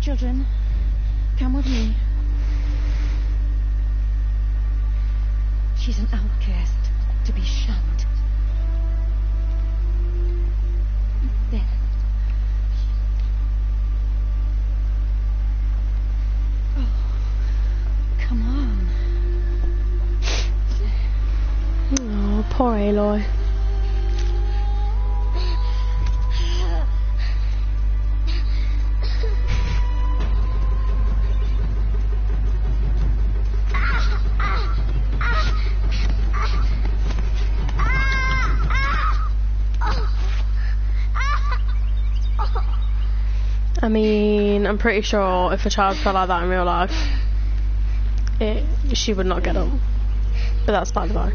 Children, come with me. She's an outcast, to be shunned. There. Oh, come on. Oh, poor Aloy. I mean, I'm pretty sure if a child felt like that in real life, she would not get up. But that's by the by.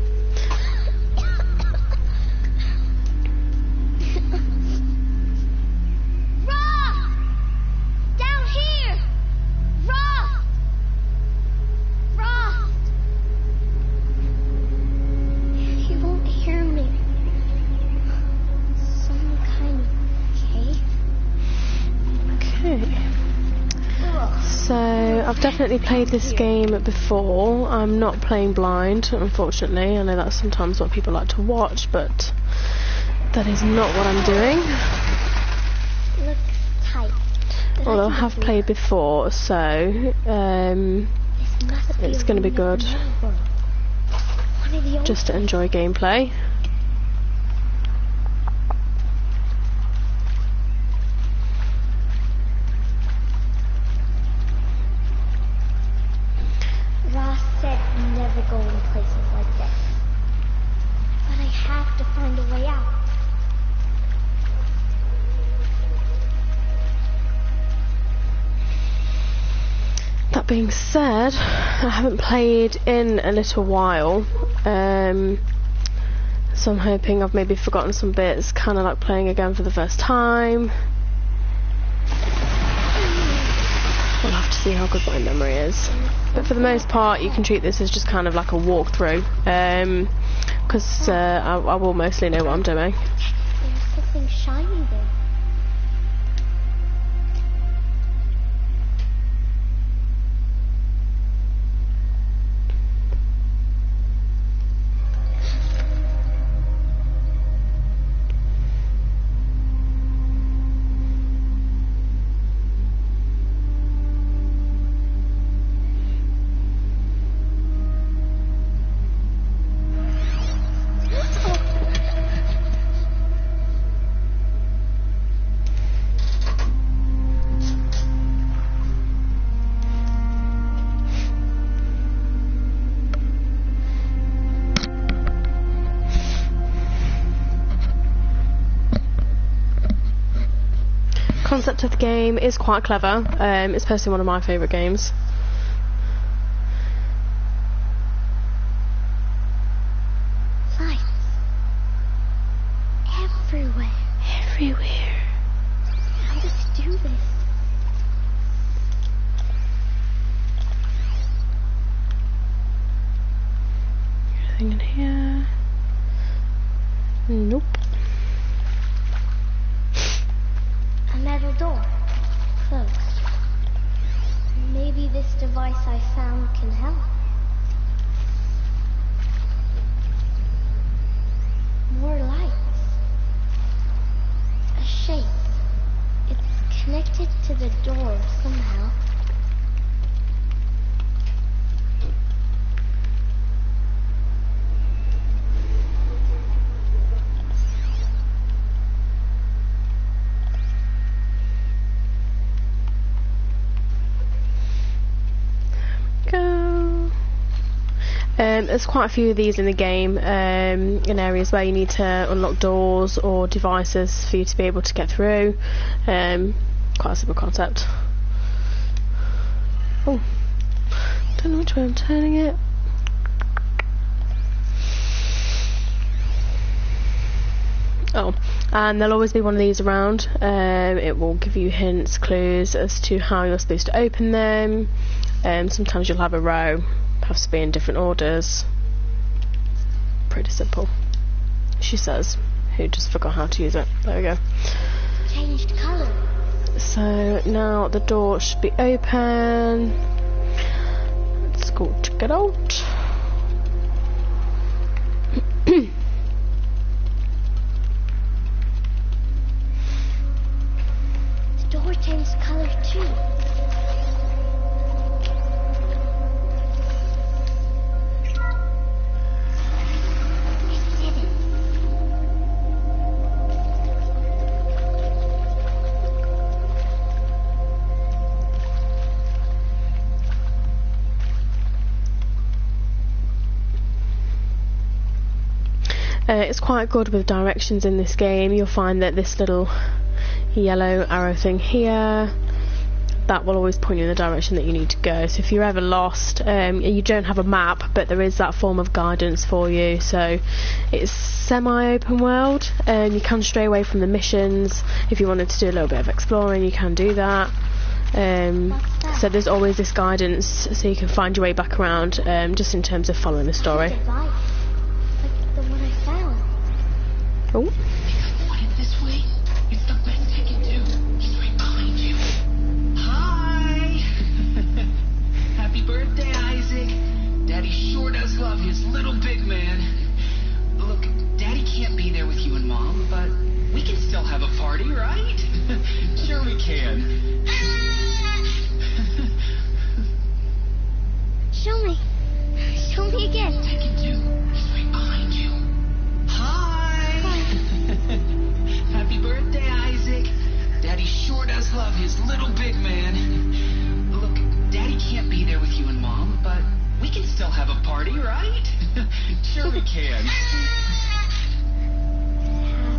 Definitely played this game before. I'm not playing blind, unfortunately. I know that's sometimes what people like to watch, but that is not what I'm doing. Looks tight. Although I have played before, so it's going to be good just to enjoy gameplay. Being said, I haven't played in a little while, so I'm hoping I've maybe forgotten some bits, kind of like playing again for the first time. We'll have to see how good my memory is, but for the most part you can treat this as just kind of like a walkthrough, because I will mostly know what I'm doing. There's something shiny there. Concept of the game is quite clever. It's personally one of my favourite games. Lights everywhere. Everywhere. How does it do this? Anything in here? Nope. A metal door. Closed. Maybe this device I found can help. More lights. A shape. It's connected to the door somehow. There's quite a few of these in the game, in areas where you need to unlock doors or devices for you to be able to get through. Quite a simple concept. Oh, don't know which way I'm turning it. Oh, and there'll always be one of these around. It will give you hints, clues as to how you're supposed to open them. Sometimes you'll have a row. Has to be in different orders. Pretty simple, she says, who just forgot how to use it. There we go. Changed colour. So now the door should be open. Let's go check it out. The door changed color too. It did it. It's quite good with directions in this game. You'll find that this little yellow arrow thing here, that will always point you in the direction that you need to go. So if you're ever lost, you don't have a map, but there is that form of guidance for you. So it's semi-open world. You can stray away from the missions. If you wanted to do a little bit of exploring, you can do that. So there's always this guidance, so you can find your way back around, just in terms of following the story. Device. Like the one I found. Oh. This way. It's the best I can do. He's right behind you. Hi! Happy birthday, Isaac. Daddy sure does love his little big man. Look, Daddy can't be there with you and Mom, but we can still have a party, right? Sure we can. Show me. Show me again. I can do. He's right behind you. Hi! Happy birthday, Isaac. Daddy sure does love his little big man. Look, Daddy can't be there with you and Mom, but we can still have a party, right? Sure we can.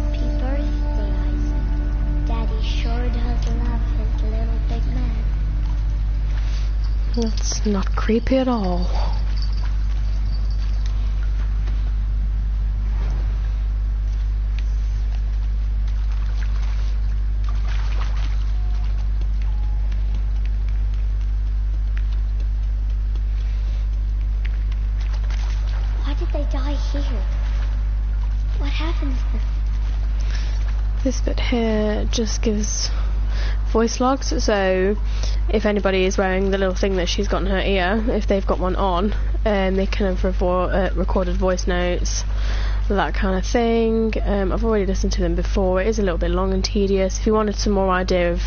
Happy birthday, Isaac. Daddy sure does love his little big man. That's not creepy at all. Why did they die here? What happened to them? This bit here just gives voice logs, so if anybody is wearing the little thing that she's got in her ear, if they've got one on, they can have recorded voice notes, that kind of thing. I've already listened to them before. It is a little bit long and tedious. If you wanted some more idea of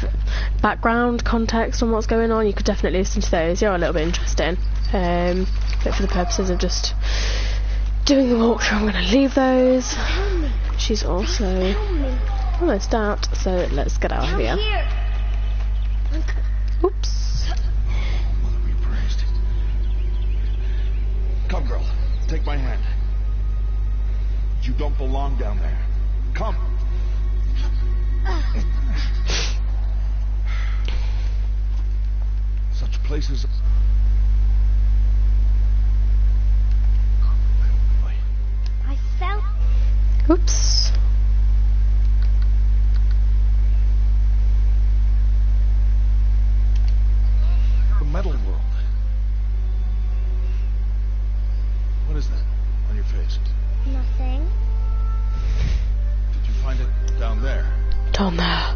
background context on what's going on, you could definitely listen to those. They're a little bit interesting, but for the purposes of just doing the walkthrough, I'm going to leave those. Tell me. She's also Tell me. almost out, so let's get out of Come here. here. Oops. Mother be praised. Come, girl. Take my hand. You don't belong down there. Come. Such places. I felt Oops. The metal world. What is that on your face? nothing. Did you find it down there? Down there.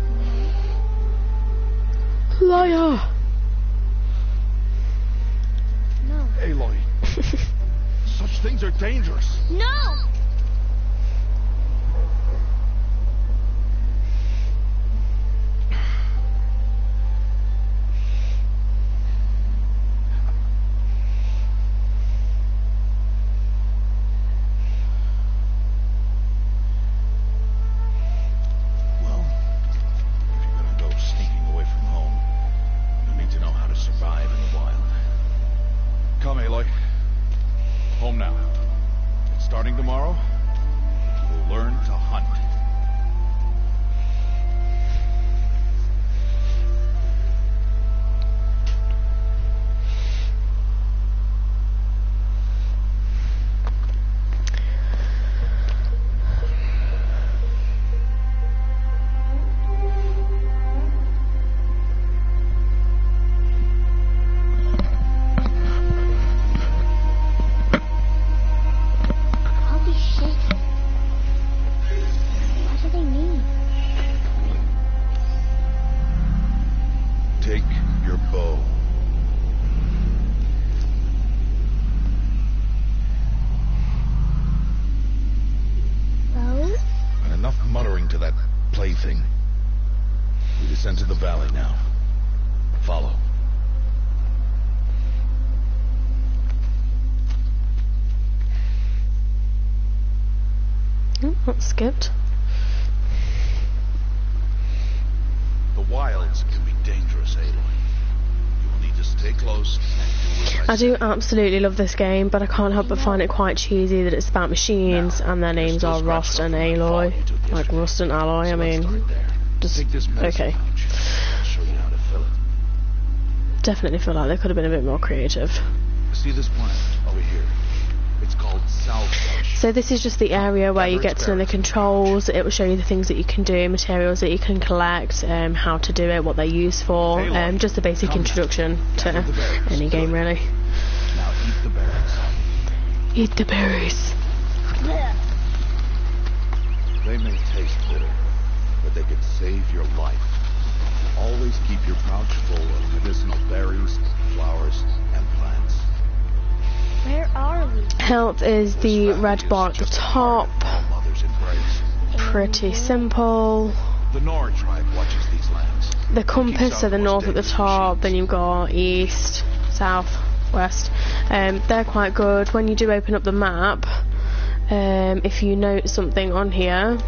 Liar. No. Aloy. Such things are dangerous. No! Well, if you're gonna go sneaking away from home, you need to know how to survive in the wild. Come, Aloy. Home now. Starting tomorrow, bow. Bow? And enough muttering to that plaything. We descend to the valley now. Follow. Oh, that's skipped. The wilds can be dangerous, Aloy. You will need to stay close and do as I do say. absolutely love this game, but I can't help but find it quite cheesy that it's about machines and their names are Rust and Aloy. Like Rust and Alloy, I So let's mean, start there. just, Take this medicine okay. pouch. I'll show you how to fill it. Definitely feel like they could have been a bit more creative. See this plant over here? It's called salvage. So this is just the area where you get to know the controls. It will show you the things that you can do, materials that you can collect, how to do it, what they're used for, just a basic introduction to any game really. Now eat the berries. Eat the berries. They may taste bitter, but they could save your life. Always keep your pouch full of medicinal berries, flowers, and plants. Where are we? Health is the This red valley bar is at the just a top. part of all Mother's embrace. Pretty simple. The Nora tribe watches these lands. The compass, so the north at the top, then you've got east, south, west. They're quite good. When you do open up the map, if you note something on here,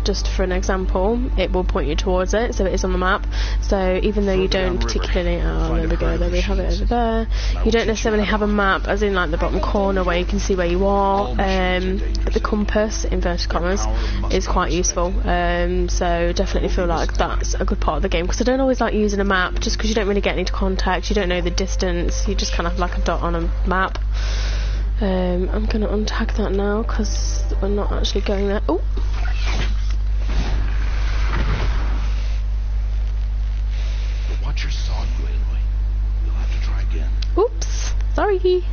just for an example, it will point you towards it, so it is on the map. So even though you don't particularly, oh there we go, there we have it over there. You don't necessarily have a map, as in like the bottom corner where you can see where you are, but the compass, inverted commas, is quite useful. So definitely feel like that's a good part of the game, because I don't always like using a map, just because you don't really get any contact, you don't know the distance, you just kind of have like a dot on a map. I'm going to untag that now, because we're not actually going there. Oh! Watch your saw, you Aloy. You'll have to try again. Oops, sorry.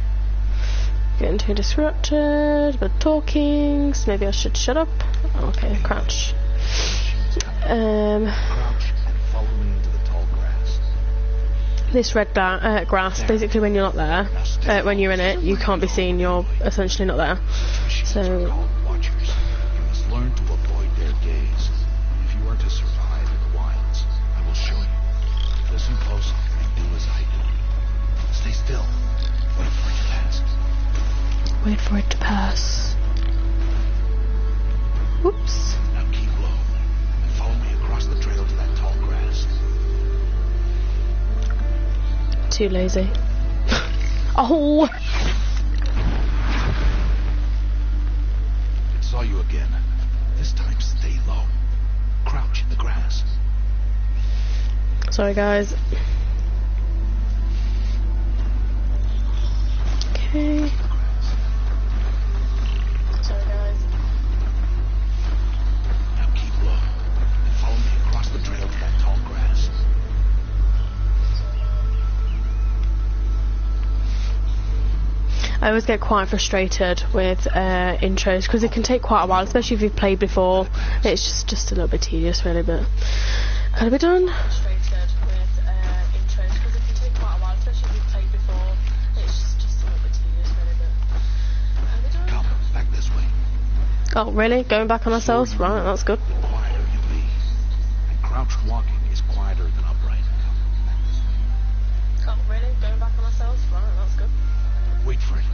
Getting too disrupted, but talking, so maybe I should shut up. Okay, crouch. Crouch and follow me into the tall grass. This red grass, basically when you're not there, when you're in it, you can't be seen, you're essentially not there. Machines So- are called watchers. You must learn to avoid their gaze. If you are to survive in the wilds, I will show you. Listen close and do as I do. Stay still. Wait for it to pass. Wait for it to pass. Whoops. Now keep low and follow me across the trail to that tall grass. Too lazy. Oh! It saw you again. This time stay low. Crouch in the grass. Sorry guys. Okay. Sorry guys. Now keep low and follow me across the trail to that tall grass. I always get quite frustrated with intros, because it can take quite a while, especially if you've played before. It's just a little bit tedious really, but gotta be done. Frustrated with intros, because it can take quite a while, especially if you've played before. It's just a little bit tedious really, but gotta be done. Come back this way. Oh really? Going back on ourselves? Right, that's good. The quieter you be. And crouched walking is quieter than upright. Oh really? Going back on ourselves? Right, that's good. Wait for it.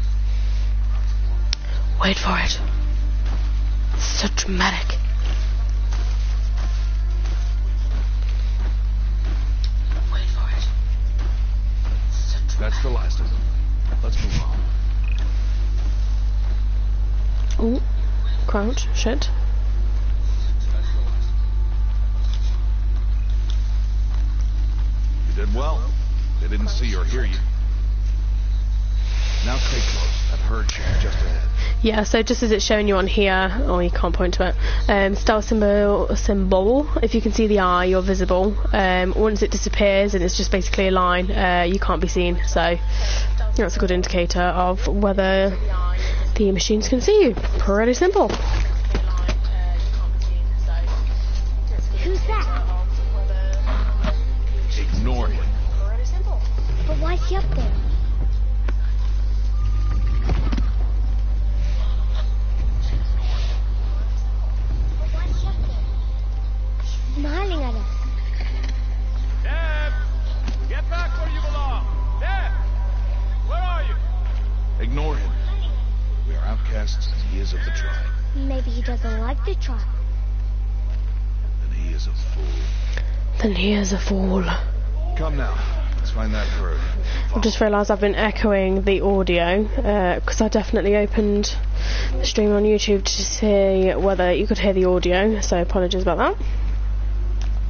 Wait for it. It's so dramatic. Wait for it. It's so dramatic. That's the last of them. Let's move on. Ooh. Crouch. Shit. You did well. They didn't see or hear you. Now stay close. That herd should be just ahead. Yeah, so just as it's showing you on here, or you can't point to it, star symbol, if you can see the eye, you're visible. Once it disappears and it's just basically a line, you can't be seen. So that's a good indicator of whether the machines can see you. Pretty simple. Who's that? Ignore him. Pretty simple. is he up there? Why is he up there? He's smiling at us. Deb! Get back where you belong! Deb! Where are you? Ignore him. We are outcasts and he is of the tribe. Maybe he doesn't like the tribe. And he is a fool. Then he is a fool. Come now. Let's find that herd. I've just realised I've been echoing the audio because I definitely opened the stream on YouTube to see whether you could hear the audio, so apologies about that.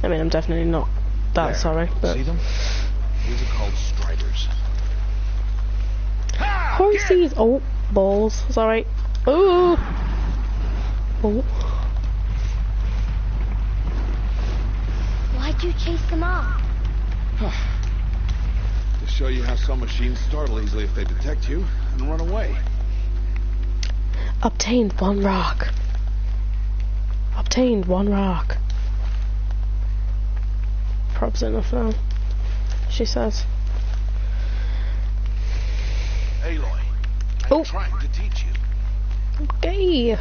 I mean, I'm definitely not that There. sorry, but... See them? These are called striders. Horses! Oh, balls. Sorry. Ooh! Oh. Why'd you chase them off? To show you how some machines startle easily if they detect you and run away. Obtained 1 rock. Obtained 1 rock. Probs enough now, she says. Aloy, Oh. I'm trying to teach you. Okay.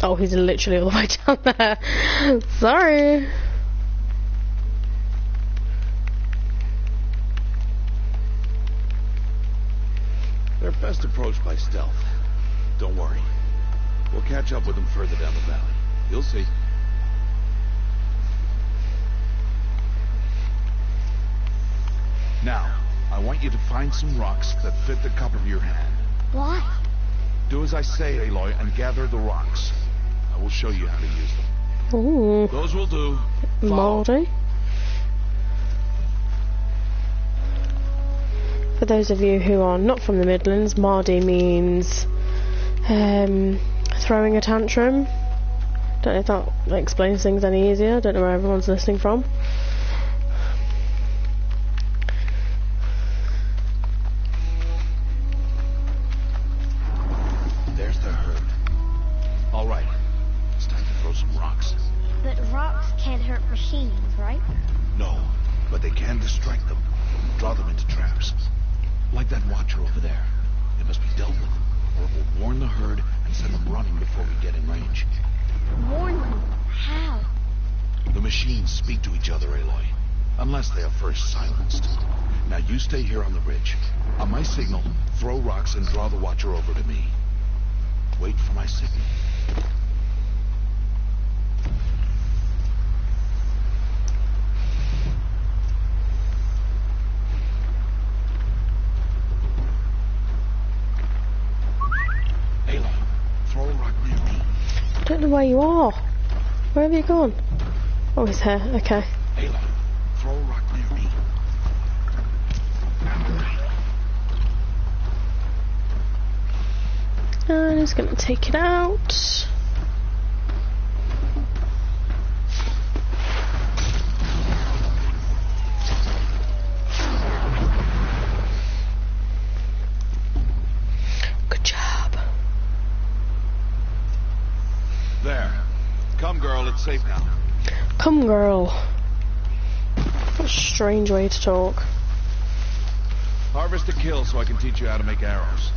Oh, he's literally all the way down there. Sorry. They're best approached by stealth. Don't worry. We'll catch up with them further down the valley. You'll see. Now, I want you to find some rocks that fit the cup of your hand. Why? Do as I say, Aloy, and gather the rocks. I will show you how to use them. Ooh. Those will do. Follow. Moldy. For those of you who are not from the Midlands, Mardy means throwing a tantrum. Don't know if that explains things any easier. Don't know where everyone's listening from. There's the herd. All right. It's time to throw some rocks. But rocks can't hurt machines, right? No, but they can distract them. Draw them into traps. Like that watcher over there. It must be dealt with, or it will warn the herd and send them running before we get in range. Warn them. How? The machines speak to each other, Aloy. Unless they are first silenced. Now you stay here on the ridge. On my signal, throw rocks and draw the watcher over to me. Wait for my signal. Aloy, throw a rock near me. I don't know where you are. Where have you gone? Oh, he's here. Okay. Aloy, throw a rock near me. And he's going to take it out. Good job. There. Come, girl, it's safe now. Come, girl. What a strange way to talk. Harvest a kill so I can teach you how to make arrows.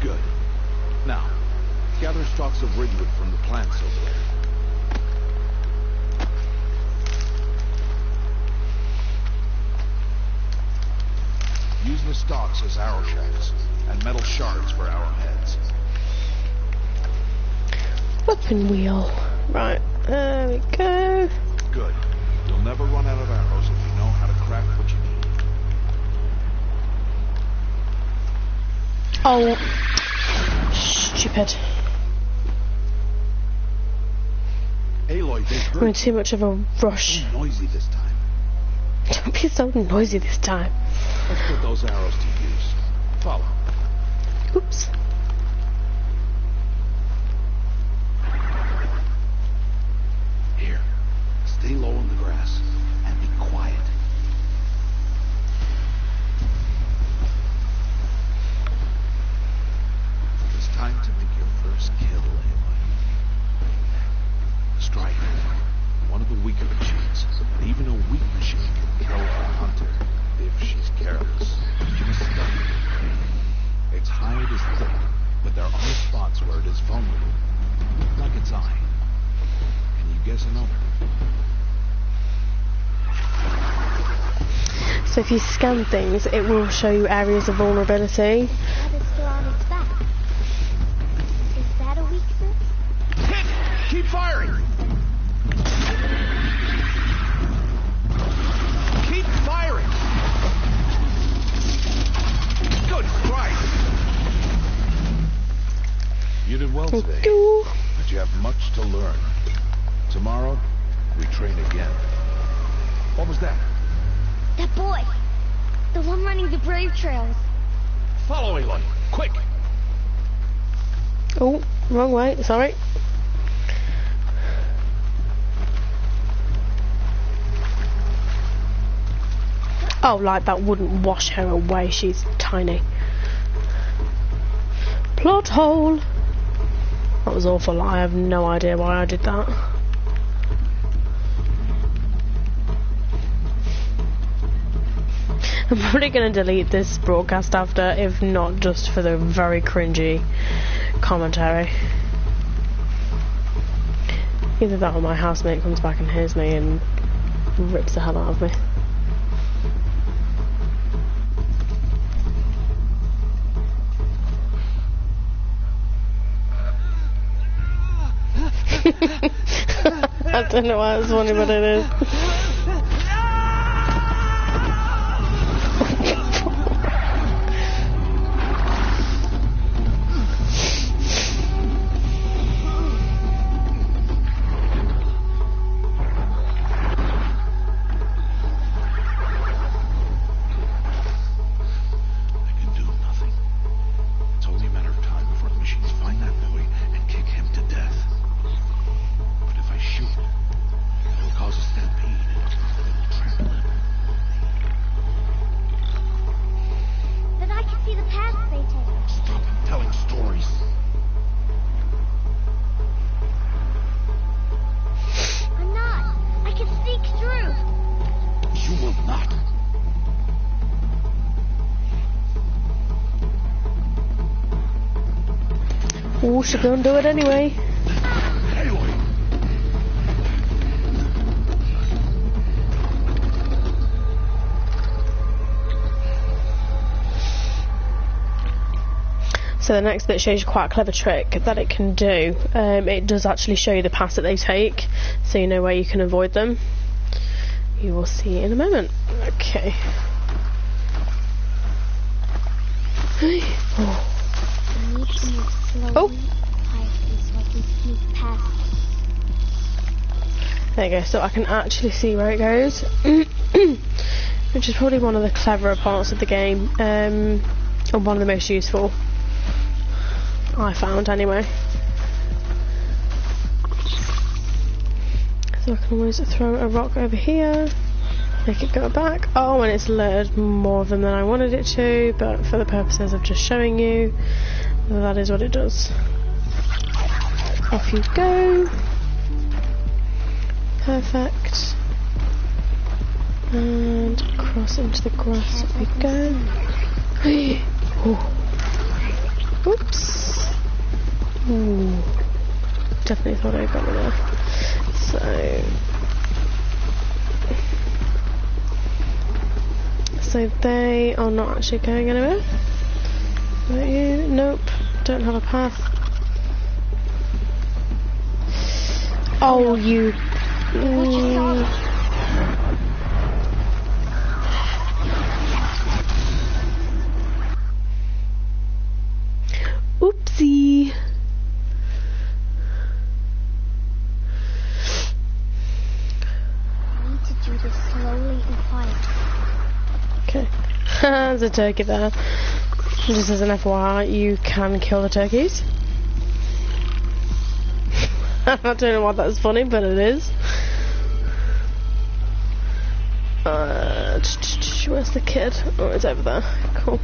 Good. Now, gather stalks of ridgewood from the plants over there. Use the stalks as arrow shafts, and metal shards for arrowheads. Weapon wheel. Right, there we go. Good. You'll never run out of arrows if you know how to craft what you need. Oh, stupid. Aloy, they I'm in hurt. too much of a rush. Too noisy this time. Don't be so noisy this time. Let's put those arrows to use. Follow. Oops. Here. Stay low in the grass and be quiet. It's time to make your first kill, Aloy. Strike. 1 guess another. So if you scan things, it will show you areas of vulnerability. That is still on its back. Is that a weakness? Hit! Keep firing! Keep firing! Good Christ! You did well today, Ooh. but you have much to learn. Tomorrow, we train again. What was that? That boy! The one running the brave trails. Follow Aloy, quick! Oh, wrong way, sorry. Oh, like that wouldn't wash her away, she's tiny. Plot hole! That was awful, I have no idea why I did that. I'm probably going to delete this broadcast after, if not just for the very cringy commentary. Either that or my housemate comes back and hears me and rips the hell out of me. I don't know why it's funny, but it is. Oh, she's gonna do it anyway. So the next bit shows you quite a clever trick that it can do. It does actually show you the paths that they take, so you know where you can avoid them. You will see in a moment. Okay. Oh. I need to move slowly, quietly, so I can sneak past. There you go, so I can actually see where it goes. Which is probably one of the cleverer parts of the game, and one of the most useful, I found anyway. So I can always throw a rock over here, make it go back. Oh, and it's lured more of them than I wanted it to, but for the purposes of just showing you, that is what it does. Off you go. Perfect. And across into the grass we go. Oh. Oops. Ooh. Definitely thought I got me there. So they are not actually going anywhere. Are you? Nope. Don't have a path. Oh, you. Oopsie. I need to do this slowly and quietly. Okay. There's a turkey there. Just as an FYI, you can kill the turkeys. I don't know why that's funny, but it is. Where's the kid? Oh, it's over there. Cool.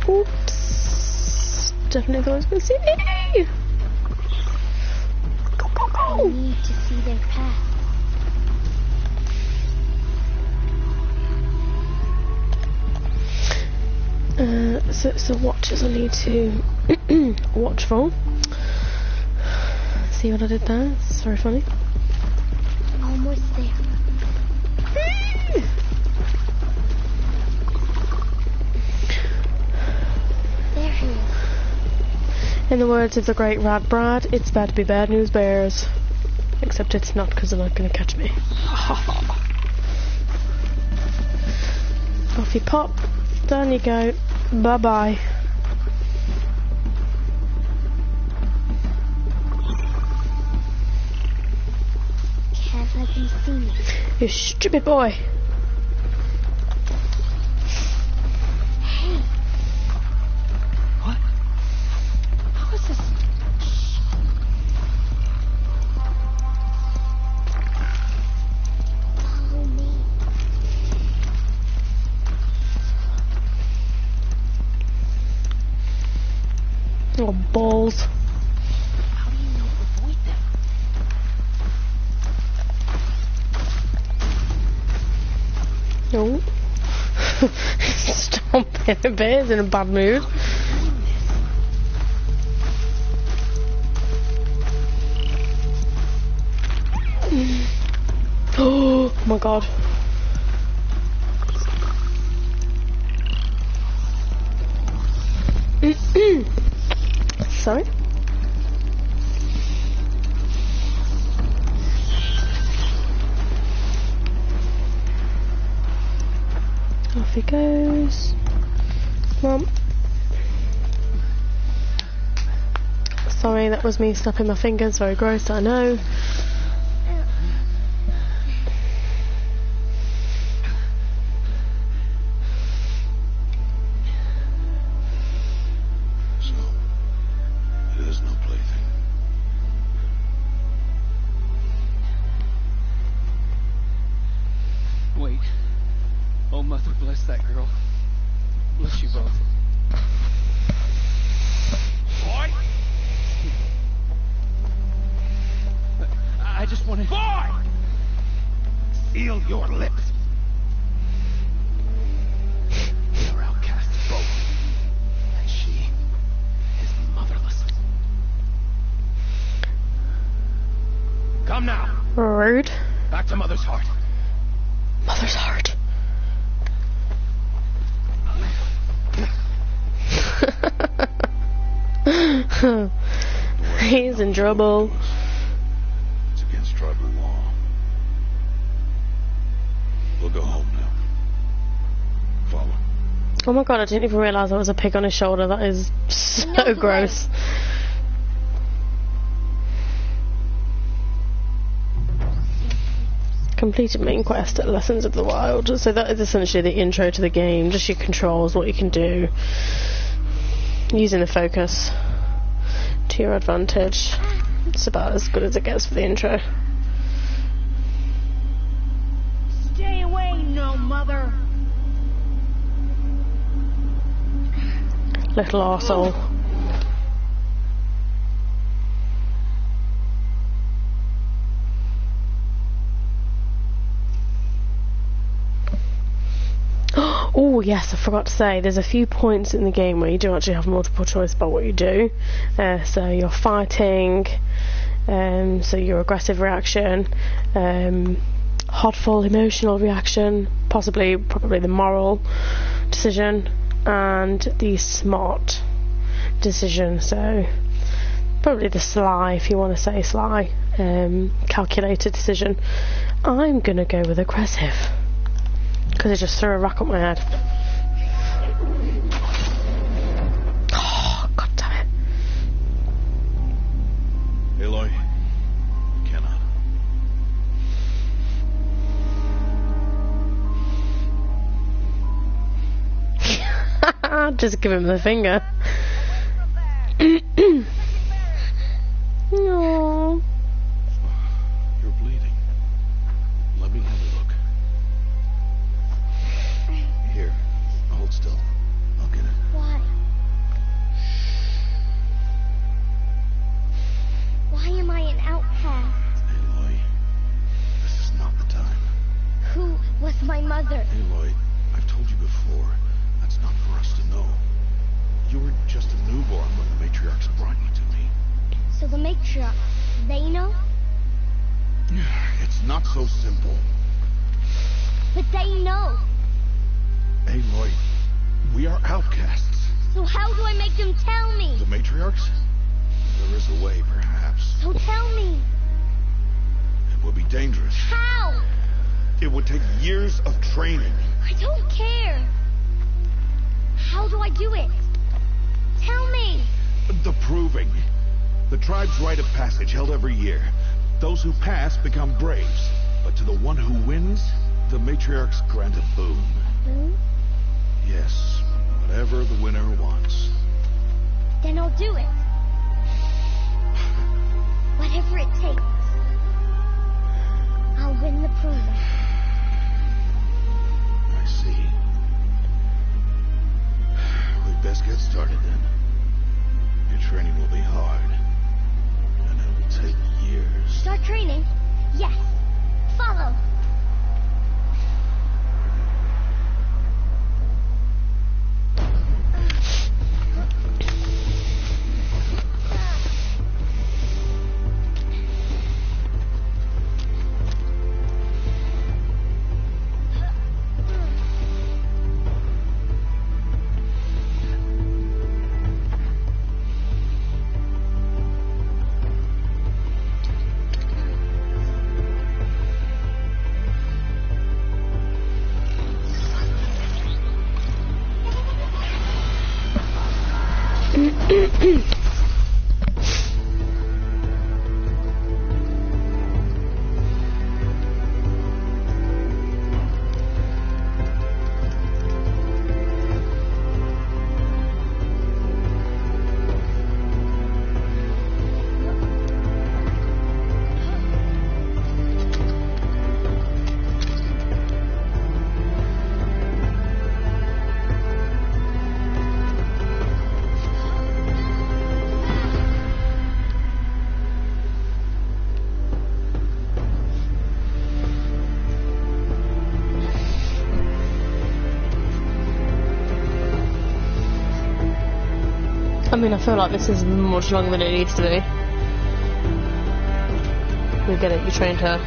Oops. Definitely thought I was going to see me. Go, go, I go. need to see their path. So watches I need to watch for. See what I did there? It's very funny. Almost there. There he is. In the words of the great Rad Brad, it's about to be bad news bears. Except it's not, because they're not going to catch me. Off you pop. Down you go. Bye-bye. Can't let them see me. You stupid boy. Hey, What? how is this? Follow me. Oh, balls. How do you know to avoid them? No. Stomping a bit. He's in a bad mood. Oh my god. Sorry? Off he goes. Come on. Sorry, that was me snapping my fingers. Very gross, I know. So, it is no plaything. Wait. Oh, Mother, bless that girl. Bless you both. Boy! I just want to... Boy! Seal your lips. We are outcasts both. And she is motherless. Come now. Rude. Back to Mother's heart. Mother's heart. He's in trouble. It's against tribal law. We'll go home now. Follow. Oh my god, I didn't even realise there was a pig on his shoulder. That is so No way. gross. Completed main quest at Lessons of the Wild. So that is essentially the intro to the game. Just your controls, what you can do. Using the focus to your advantage. It's about as good as it gets for the intro. Stay away, no mother. Little arsehole. Oh yes, I forgot to say, there's a few points in the game where you do actually have multiple choice about what you do. So your fighting, so your aggressive reaction, hotful emotional reaction, probably the moral decision, and the smart decision. So probably the sly, if you want to say sly, calculated decision. I'm gonna go with aggressive. Because it just threw a rock up my head. Oh, god damn it. Aloy, you cannot. Just give him the finger. No. You're bleeding. Let me have a look. Here, hold still. I'll get it. Why? Why am I an outcast? Aloy, this is not the time. Who was my mother? Aloy, I've told you before, that's not for us to know. You were just a newborn when the matriarchs brought you to me. So the matriarch they know? It's not so simple. But they know. Aloy, we are outcasts. So how do I make them tell me? The matriarchs? There is a way, perhaps. So tell me. It would be dangerous. How? It would take years of training. I don't care. How do I do it? Tell me. The proving. The tribe's rite of passage held every year. Those who pass become braves. But to the one who wins, the matriarchs grant a boon. Boon? Yes, whatever the winner wants. Then I'll do it. Whatever it takes. I'll win the proving. I see. We'd best get started then. Your training will be hard. And it will take years. Start training? Yes. Follow. I mean, I feel like this is much longer than it needs to be. We get it, you trained her.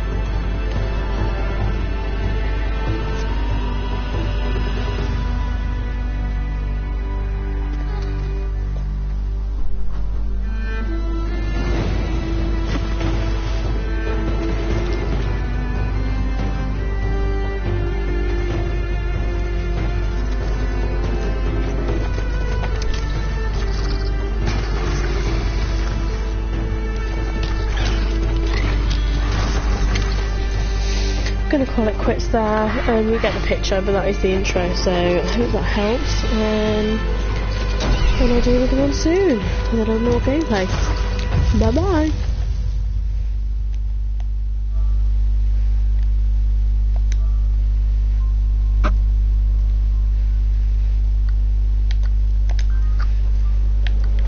Gonna call it quits there. You get the picture, but that is the intro, so I hope that helps. And I'll do another one soon with a little more gameplay. Bye bye.